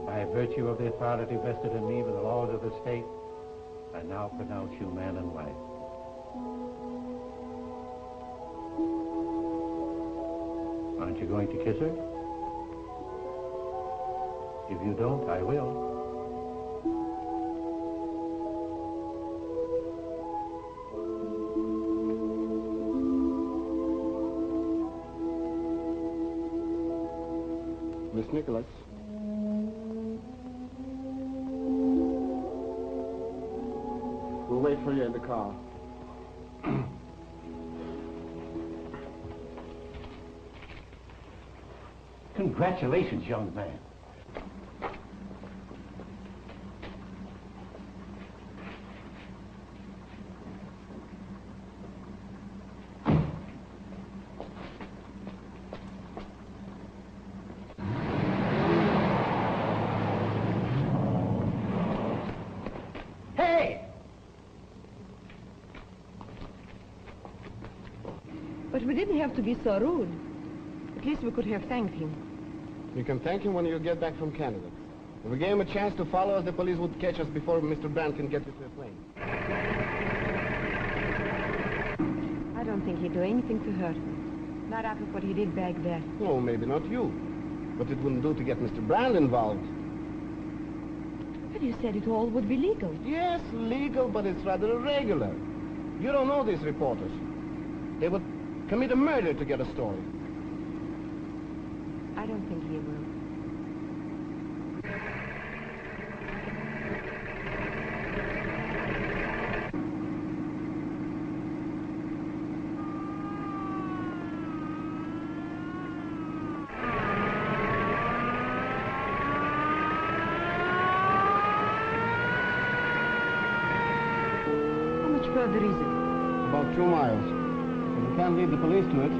By virtue of the authority vested in me by the laws of the state, I now pronounce you man and wife. Aren't you going to kiss her? If you don't, I will. Miss Nikolas. We'll wait for you in the car. Congratulations, young man. But we didn't have to be so rude. At least we could have thanked him. You can thank him when you get back from Canada. If we gave him a chance to follow us, the police would catch us before Mr. Brand can get into a plane. I don't think he'd do anything to hurt me. Not after what he did back there. Oh, maybe not you. But it wouldn't do to get Mr. Brand involved. But you said it all would be legal. Yes, legal, but it's rather irregular. You don't know these reporters. They would commit a murder to get a story. I don't think he will. How much further is it? About 2 miles. But we can't lead the police to it.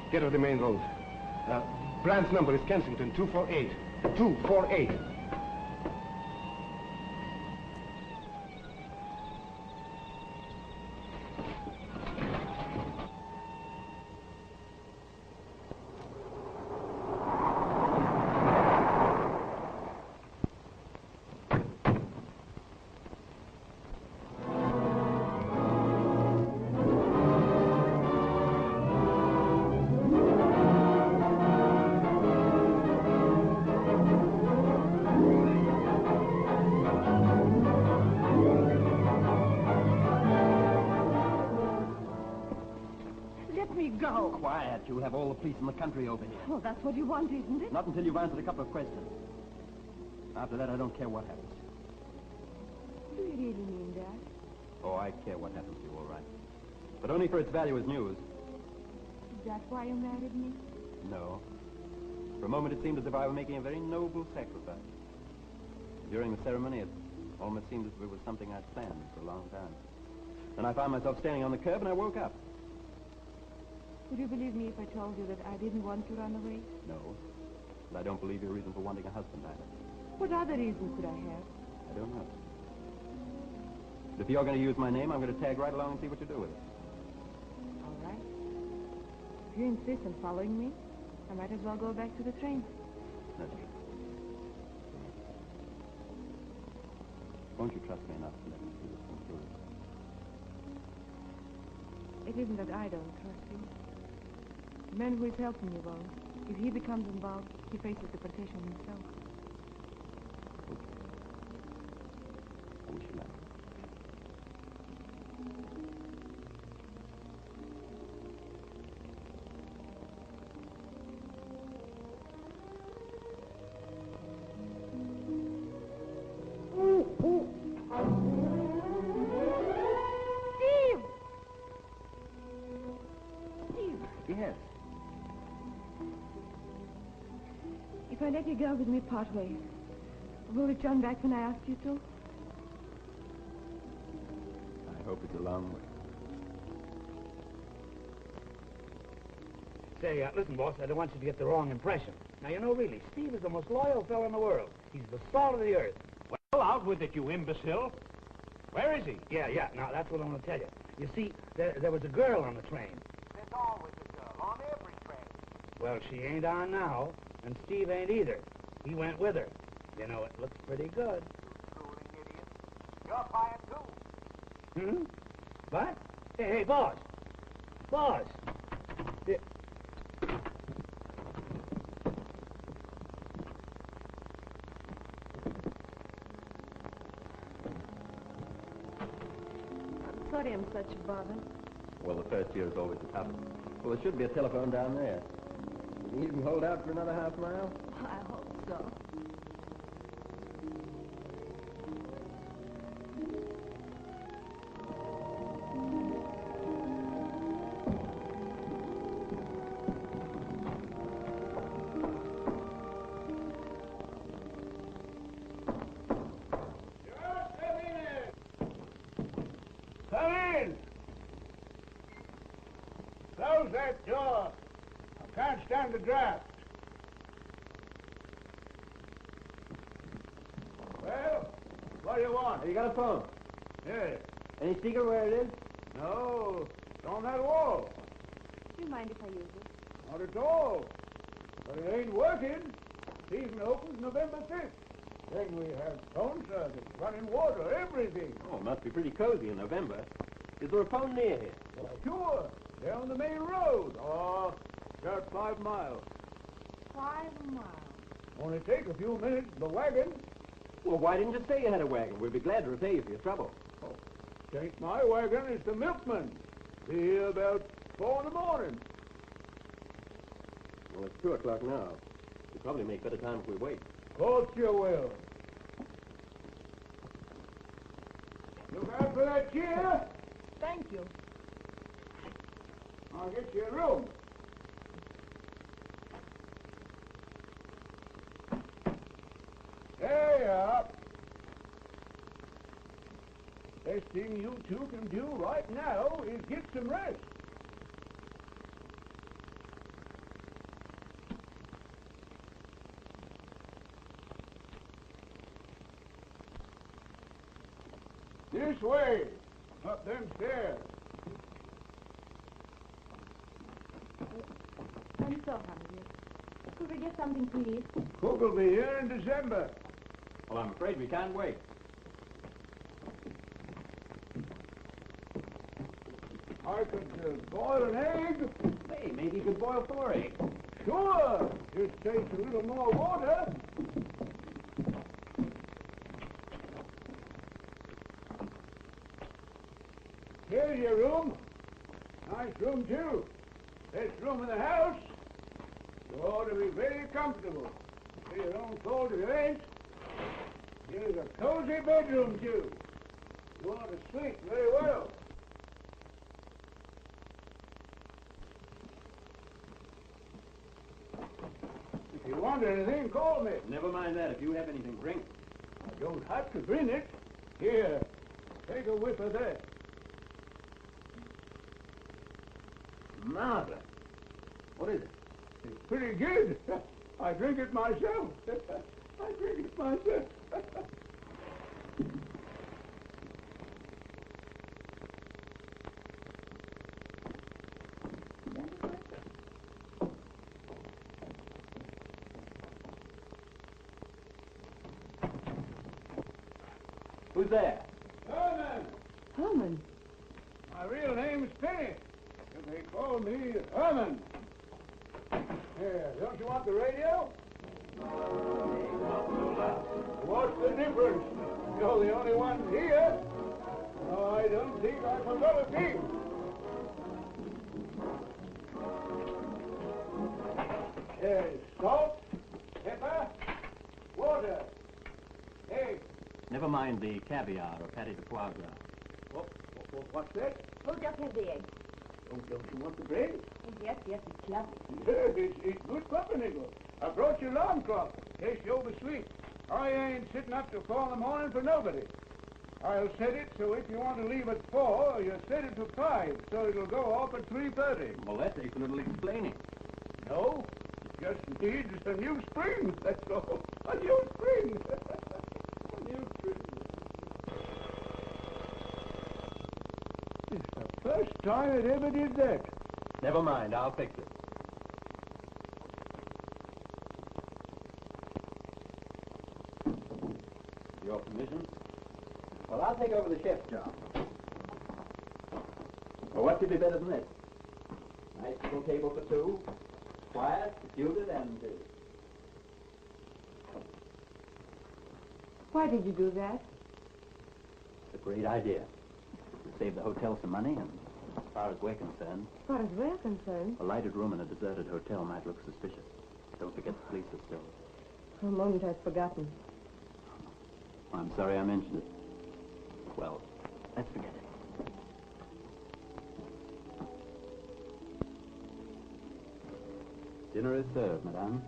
Get off the main road. Brand's number is Kensington, 248. 248. Quiet. You'll have all the police in the country over here. Oh, that's what you want, isn't it? Not until you've answered a couple of questions. After that, I don't care what happens. Do you really mean that? Oh, I care what happens to you, all right. But only for its value as news. Is that why you married me? No. For a moment, it seemed as if I were making a very noble sacrifice. During the ceremony, it almost seemed as if it was something I'd planned for a long time. Then I found myself standing on the curb, and I woke up. Would you believe me if I told you that I didn't want to run away? No. But I don't believe your reason for wanting a husband either. What other reason could I have? I don't know. But if you're going to use my name, I'm going to tag right along and see what you do with it. All right. If you insist on following me, I might as well go back to the train. That's true. Won't you trust me enough to let me see this thing through? It isn't that I don't trust you. The man who is helping you won't. If he becomes involved, he faces deportation himself. Okay. I wish you luck. Yes. If I let you go with me part ways, will you return back when I ask you to? I hope it's a long way. Say, listen, boss, I don't want you to get the wrong impression. Now, you know, really, Steve is the most loyal fellow in the world. He's the salt of the earth. Well, out with it, you imbecile. Where is he? Yeah, now, that's what I'm going to tell you. You see, there was a girl on the train. There's always a girl on every train. Well, she ain't on now, and Steve ain't either. He went with her. You know, it looks pretty good. You fooling idiot. You're fired, too. Hmm? What? Hey, boss. Boss. I'm sorry I'm such a bother. Well, the first year is always the toughest. Well, there should be a telephone down there. You can hold out for another half mile? I hope so. Close that door. I can't stand the draft. Well, what do you want? You got a phone? Yeah. Any secret where it is? No, it's on that wall. Do you mind if I use it? Not at all. But it ain't working. Season opens November 5th. Then we have phone service, running water, everything. Oh, it must be pretty cozy in November. Is there a phone near here? Well, sure. Down the main road. Oh, about 5 miles. 5 miles. Only take a few minutes in the wagon. Well, why didn't you say you had a wagon? We'd be glad to repay you for your trouble. Oh, it ain't my wagon, it's the milkman. Be here about 4 in the morning. Well, it's 2 o'clock now. We'll probably make better time if we wait. Of course you will. Look out for that chair. Thank you. I'll get you a room. There you are. Best thing you two can do right now is get some rest. This way, up them stairs. I'm so hungry. Could we get something to eat? Cook will be here in December. Well, I'm afraid we can't wait. I could boil an egg. Hey, maybe you could boil 4 eggs. Sure. Just takes a little more water. Here's your room. Nice room, too. Best room in the house. You ought to be very comfortable. Be your own fault if you ain't. Here's a cozy bedroom, too. You ought to sleep very well. If you want anything, call me. Never mind that. If you have anything, drink. I don't have to bring it. Here, take a whiff of that. Marvelous. What is it? It's pretty good. I drink it myself. I drink it myself. Who's there? Herman! Herman? My real name's Penny. But they call me Herman. Here, don't you want the radio? What's the difference? You're the only one here. Oh, I don't think I forgot a thing. There's salt, pepper, water, egg. Never mind the caviar or patty de foie gras. What's that? We'll just have the egg. Don't you want the bread? Yes, yes, it's lovely. It's good company. I brought you alarm clock in case you oversleep. I ain't sitting up till 4 in the morning for nobody. I'll set it so if you want to leave at 4, you set it to 5, so it'll go off at 3:30. Well, that takes a little explaining. No, it just needs a new spring, that's all. A new spring. A new spring. It's the first time it ever did that. Never mind. I'll fix it. Your permission? Well, I'll take over the chef's job. Well, what could be better than this? Nice little table for 2. Quiet, secluded, and... Why did you do that? It's a great idea. Save the hotel some money, and as far as we're concerned, As far as we're concerned, a lighted room in a deserted hotel might look suspicious. Don't forget the police are still... for a moment I'd forgotten. I'm sorry I mentioned it. Well, let's forget it. Dinner is served, madame.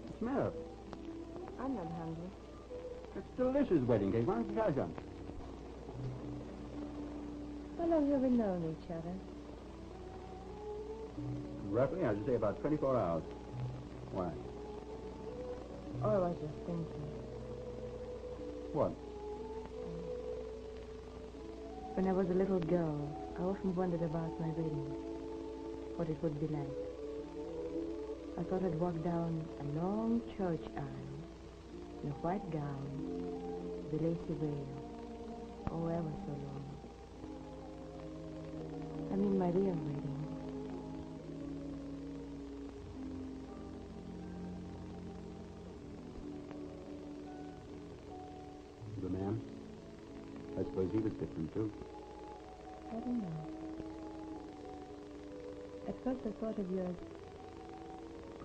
What's the matter? I'm not hungry. It's delicious wedding cake. Why don't you try some? How long have we known each other? Roughly, I should say about 24 hours. Why? Oh, I was just thinking. What? When I was a little girl, I often wondered about my wedding, what it would be like. I thought I'd walk down a long church aisle in a white gown, with a lacy veil. Oh, ever so long. I mean my real wedding. The man? I suppose he was different, too. I don't know. At first I thought of you as,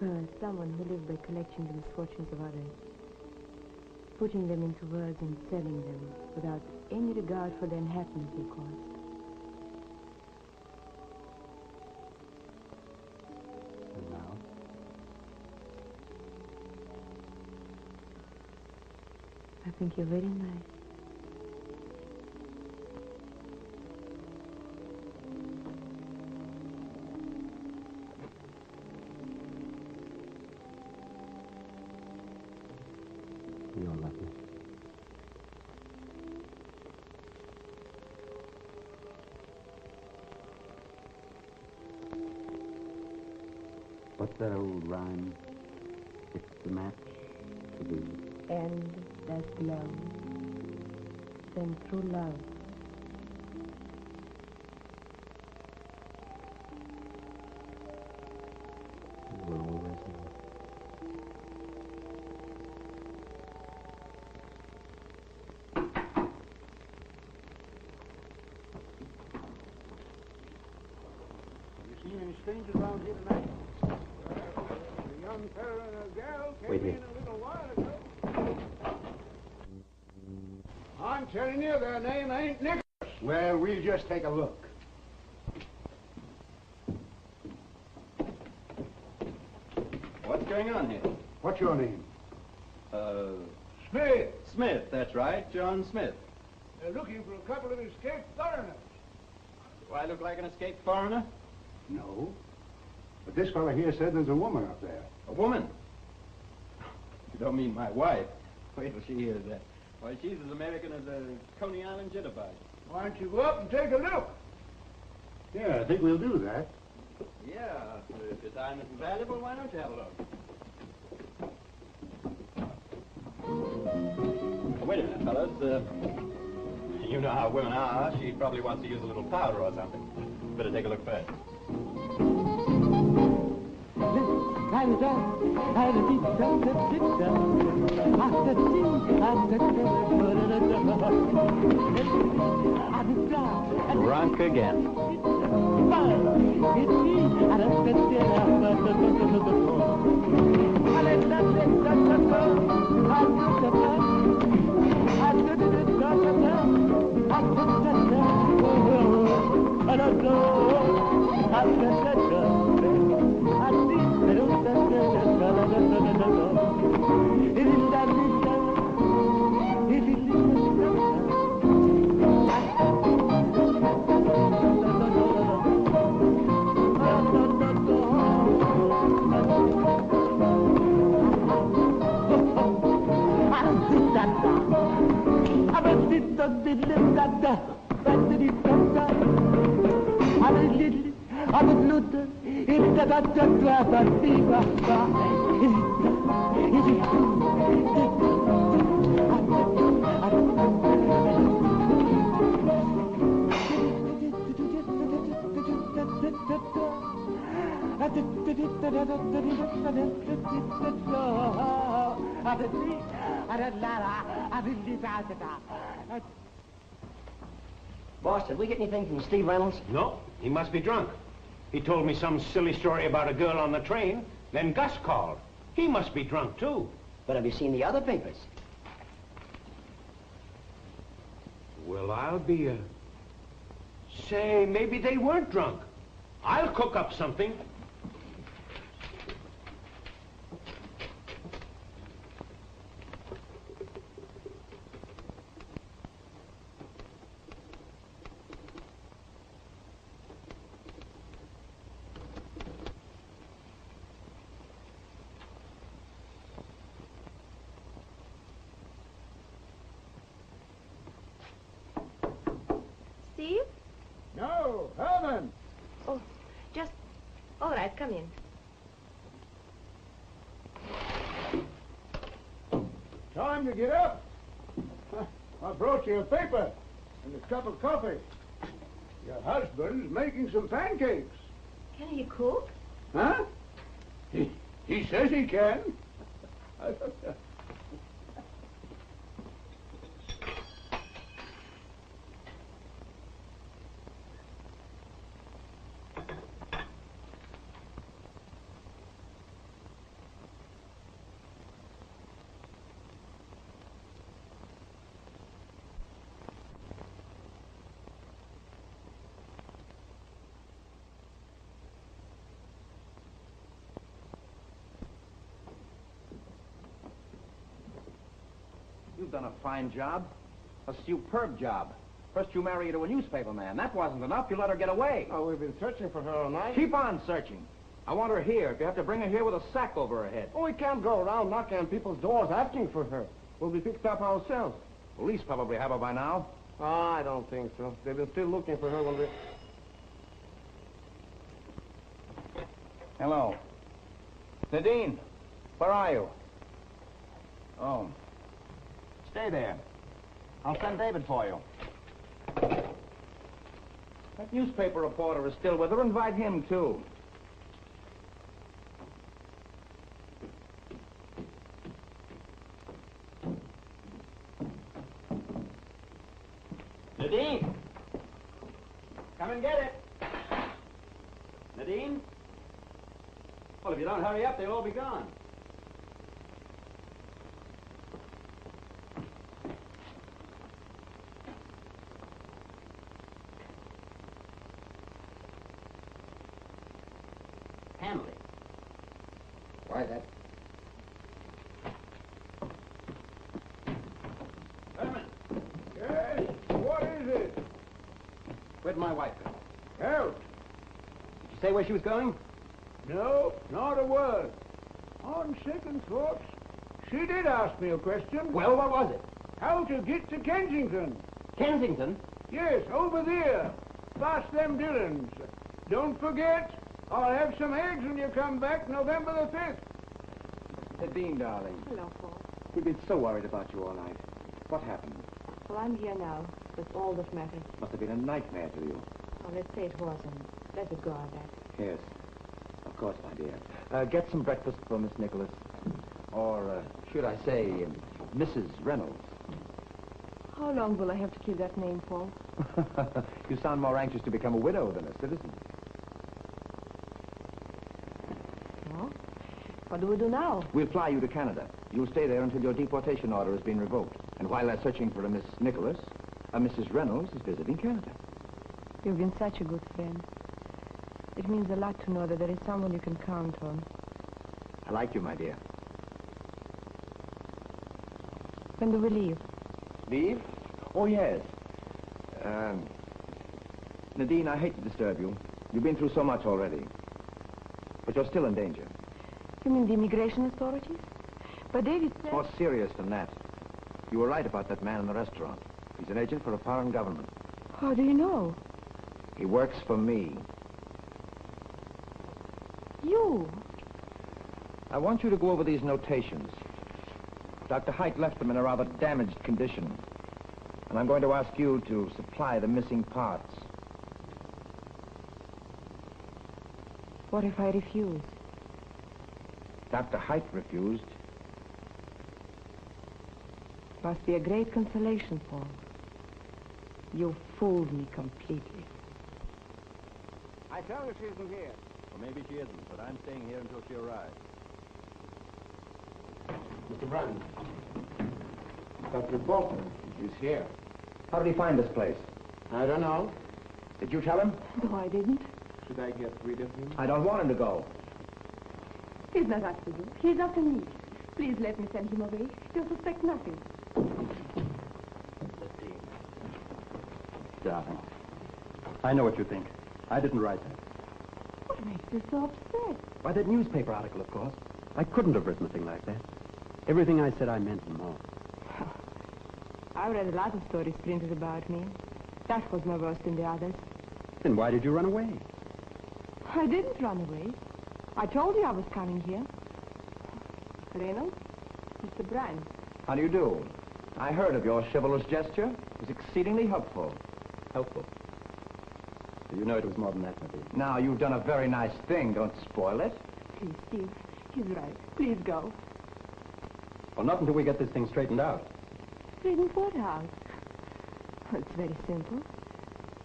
well, as someone who lived by collecting the misfortunes of others, putting them into words and selling them without any regard for the unhappiness they caused. And now? I think you're very nice. You're lucky. What's that old rhyme? It's the match to be. And does love, then through love. We're always love. Seen any strangers around here tonight? A young fella and a gal came Wait in here. a little while ago. I'm telling you, their name ain't Nikolas. Well, we'll just take a look. What's going on here? What's your name? Smith. Smith, that's right, John Smith. They're looking for a couple of escaped foreigners. Do I look like an escaped foreigner? No. But this fellow here said there's a woman up there. A woman? You don't mean my wife. Wait till she hears that. Why, she's as American as a Coney Island jitterbug. Why don't you go up and take a look? Yeah, I think we'll do that. Yeah, if your time isn't valuable, why don't you have a look? Wait a minute, fellas. You know how women are. She probably wants to use a little powder or something. Better take a look first. Drunk again. Boss, did we get anything from Steve Reynolds? No, he must be drunk. He told me some silly story about a girl on the train, then Gus called. He must be drunk, too. But have you seen the other papers? Well, I'll be, Say, maybe they weren't drunk. I'll cook up something. Herman! Oh, just... All right, come in. Time to get up. I brought you a paper and a cup of coffee. Your husband's making some pancakes. Can he cook? Huh? He says he can. You've done a fine job. A superb job. First you marry her to a newspaper man. That wasn't enough. You let her get away. Oh, we've been searching for her all night. Keep on searching. I want her here. If you have to bring her here with a sack over her head. Oh, we can't go around knocking on people's doors asking for her. We'll be picked up ourselves. Police probably have her by now. Oh, I don't think so. They've been still looking for her when we... Hello. Nadine, where are you? Oh. Stay there. I'll send David for you. That newspaper reporter is still with her. Invite him, too. Nadine! Come and get it. Nadine? Well, if you don't hurry up, they'll all be gone. Handle it. Why, that... Herman! Yes? What is it? Where'd my wife go? Out. Did you say where she was going? No, not a word. On second thoughts, she did ask me a question. Well, what was it? How to get to Kensington. Kensington? Yes, over there. Past them Dillons. Don't forget, I'll have some eggs when you come back November the 5th. Nadine, darling. Hello, Paul. We've been so worried about you all night. What happened? Well, I'm here now. That's all that matters. Must have been a nightmare to you. Oh, let's say it wasn't. Let it go at that. Yes. Of course, my dear. Get some breakfast for Miss Nikolas. Or, should I say, Mrs. Reynolds. How long will I have to keep that name, Paul? You sound more anxious to become a widow than a citizen. Well, what do we do now? We'll fly you to Canada. You'll stay there until your deportation order has been revoked. And while they're searching for a Miss Nikolas, a Mrs. Reynolds is visiting Canada. You've been such a good friend. It means a lot to know that there is someone you can count on. I like you, my dear. When do we leave? Leave? Oh, yes. Nadine, I hate to disturb you. You've been through so much already. But you're still in danger. You mean the immigration authorities? But David said... More serious than that. You were right about that man in the restaurant. He's an agent for a foreign government. How do you know? He works for me. You? I want you to go over these notations. Dr. Hite left them in a rather damaged condition. And I'm going to ask you to supply the missing parts. What if I refuse? Dr. Hite refused. Must be a great consolation, Paul. You fooled me completely. I tell you she isn't here. Well, maybe she isn't, but I'm staying here until she arrives. Mr. Brown. Dr. Bolton is here. How did he find this place? I don't know. Did you tell him? No, I didn't. Should I get rid of him? I don't want him to go. He's not after you. He's after me. Please let me send him away. He'll suspect nothing. Darling, I know what you think. I didn't write that. What makes you so upset? Why, that newspaper article, of course. I couldn't have written a thing like that. Everything I said I meant and more. I read a lot of stories printed about me. That was no worse than the others. Then why did you run away? I didn't run away. I told you I was coming here. Reynolds, Mr. Brand. How do you do? I heard of your chivalrous gesture. It was exceedingly helpful. Helpful? Do you know it was more than that, Nadine? Now, you've done a very nice thing. Don't spoil it. Please, Steve. He's right. Please go. Well, not until we get this thing straightened out. Straighten what out? Well, it's very simple.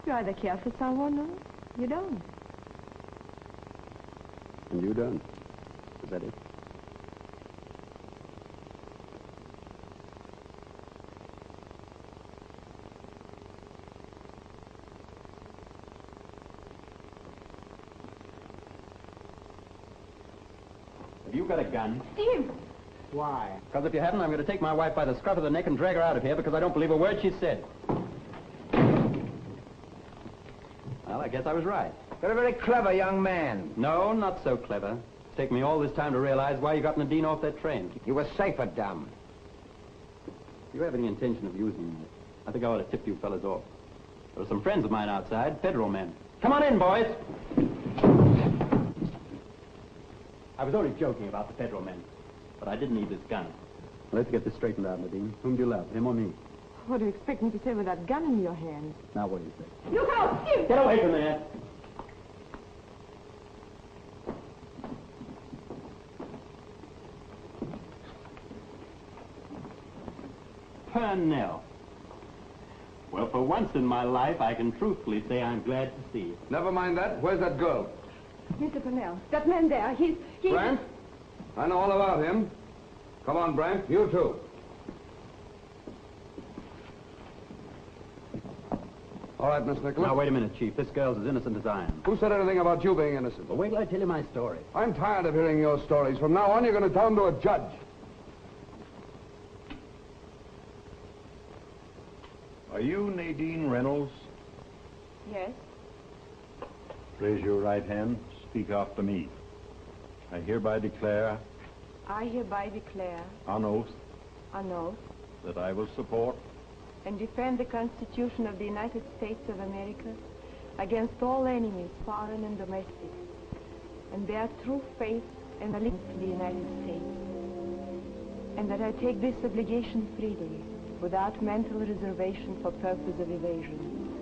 You either care for someone or you don't. And you don't. Is that it? Have you got a gun? Steve! Why? Because if you haven't, I'm going to take my wife by the scruff of the neck and drag her out of here because I don't believe a word she said. Well, I guess I was right. You're a very clever young man. No, not so clever. It's taken me all this time to realize why you got Nadine off that train. You were safer dumb. If you have any intention of using me, I think I ought to tip you fellas off. There are some friends of mine outside, federal men. Come on in, boys. I was only joking about the federal men, but I didn't need this gun. Let's get this straightened out, Nadine. Whom do you love, him or me? What do you expect me to say with that gun in your hand? Now, what do you say? Look out, Steve! Get away from there! Purnell. Well, for once in my life, I can truthfully say I'm glad to see you. Never mind that. Where's that girl? Mr. Purnell, that man there, he's... Brant? I know all about him. Come on, Brant. You too. All right, Miss Nikolas. Now, wait a minute, Chief. This girl's as innocent as I am. Who said anything about you being innocent? Well, wait till I tell you my story. I'm tired of hearing your stories. From now on, you're going to tell them to a judge. Are you Nadine Reynolds? Yes? Raise your right hand. Speak after me. I hereby declare I hereby declare on oath on oath that I will support and defend the Constitution of the United States of America against all enemies, foreign and domestic, and bear true faith and allegiance to the United States, and that I take this obligation freely, without mental reservation for purpose of evasion.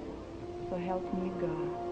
So help me God.